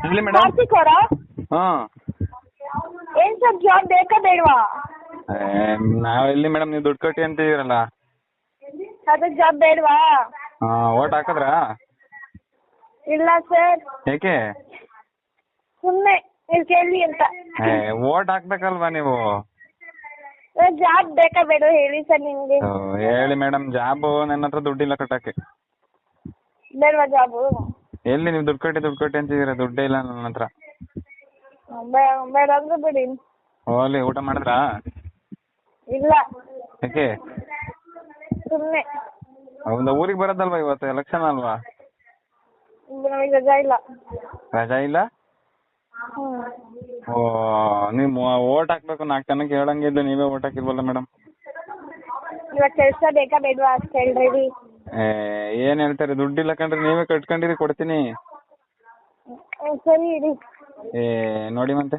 ಇಲ್ಲಿ ಮೇಡಮ್. ಕಾರ್ತಿಕ್ ಅವರಾ? ಹಾಂ. ಏನ್ ಸರ್ ಜಾಬ್ ಬೇಕಾ ಬೇಡವಾ? ನಾವು ಇಲ್ಲಿ ಮೇಡಮ್, ನೀವು ದುಡ್ಡು ಕಟ್ಟಿ ಅಂತಿದ್ದೀರಲ್ಲ. ಅದಕ್ಕೆ ಜಾಬ್ ಬೇಡವಾ? ಹಾಂ, ಓಟ್ ಹಾಕಿದ್ರಾ? ಇಲ್ಲ ಸರ್. ಯಾಕೆ? ಸುಮ್ಮನೆ ನೀವು ಕೇಳಿ ಅಂತ. ಓಟ್ ಹಾಕ್ಬೇಕಲ್ವಾ ನೀವು? ಜಾಬ್ ಬೇಕಾ ಬೇಡ ಹೇಳಿ ಸರ್ ನಿಮ್ಗೆ. ಹೇಳಿ ಮೇಡಮ್. ಜಾಬು ನನ್ನ ಹತ್ರ ದುಡ್ಡಿಲ್ಲ ಕಟ್ಟಕ್ಕೆ. ಬೇಡವಾ ಜಾಬು? ಎಲ್ಲಿ ನೀವು ದುಡ್ಡು ಕಟ್ಟಿ ಅಂತಿದ್ದೀರಾ? ದುಡ್ಡೇ ಇಲ್ಲ ನನ್ನ ಹತ್ರ. ಬೇಡ ಅಂದ್ರೆ ಬಿಡಿ. ಹೋಗ್ಲಿ, ಊಟ ಮಾಡಿದ್ರಾ? ಇಲ್ಲ. ಯಾಕೆ? ಸುಮ್ಮನೆ. ಹೌದಾ, ಊರಿಗೆ ಬರೋದಲ್ವಾ ಇವತ್ತು? ಎಲೆಕ್ಷನ್ ಅಲ್ವಾ? ನಮಗೆ ರಜಾ ಇಲ್ಲ. ರಜಾ ಇಲ್ಲ? ಓ, ನೀವು ಓಟ್ ಹಾಕ್ಬೇಕು. 4 ಜನಕ್ಕೆ ಹೇಳಂಗಿದ್ದು ನೀವೇ ಓಟ್ ಹಾಕಿಲ್ವಲ್ಲ ಮೇಡಮ್? ಇವಾಗ ಕೆಲಸ ಬೇಕಾ ಬೇಡವಾ ಅಷ್ಟು ಹೇಳ್ರಿ. ಏನು ಹೇಳ್ತಾರೆ? ದುಡ್ಡಿಲ್ಲ ಕಣ್ರಿ, ನೀವೇ ಕಟ್ಕೊಂಡಿರಿ, ಕೊಡ್ತೀನಿ. ಸರಿ ಇಡಿ. ನೋಡಿ ಮತ್ತೆ.